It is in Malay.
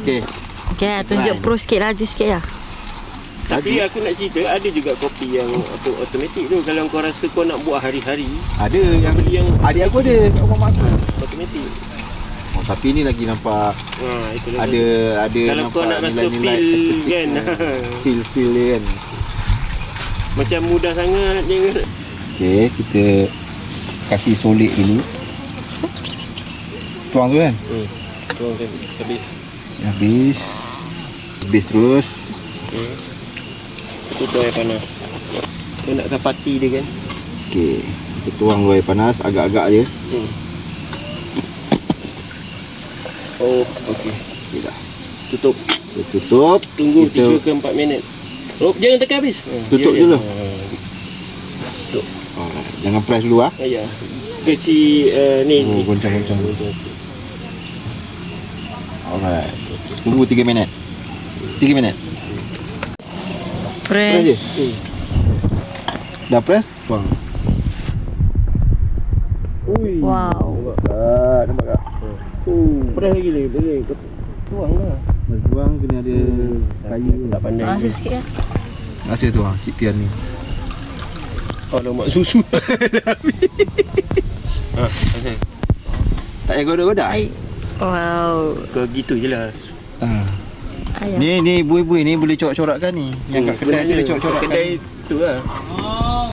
Okey. Okey, tunjuk pro sikit laju sikit lah. Tapi aku nak cerita, ada juga kopi yang automatik tu. Kalau kau rasa kau nak buat hari-hari, Ada yang beli yang adik aku ada kat rumah mak aku. automatik. Oh, tapi ni lagi nampak Itulah ada kalau nampak kau nak rasa nilai-nilai feel estetik kan. feel dia kan. Macam mudah sangat dia. Okey, kita kasih solid dulu. Tuang tu kan? Tuang kan habis. Habis terus. Tutup air panas. Kau nak kapati dia kan. Okey, kita tuang dulu air panas agak-agak je. Oh, okey. Okey dah. Tutup. Kita tutup. Tunggu kita 3 ke 4 minit. Oh, jangan tekan habis. Tutup Ya, dulu. Tutup. Jangan press dulu ah. Ya. Kecil ni. Goncang-goncang. Alright. Tunggu 3 minit. 3 minit. Press je. Dah press? Tuang. Ui. Wow. Nampak tak? Press lagi boleh. Tuang lah. Tuang kena ada kayu. Tak pandai. Rasa sikit lah. Rasa tu ah, cipian ni. Oh, lemak susu. Tak payah goda-goda. Wow. Kau gitu je lah. Ayam. Ni buih-buih ni boleh corak-corakkan ni. Yang kat kedai tu boleh corak-corakkan. Kedai tu lah.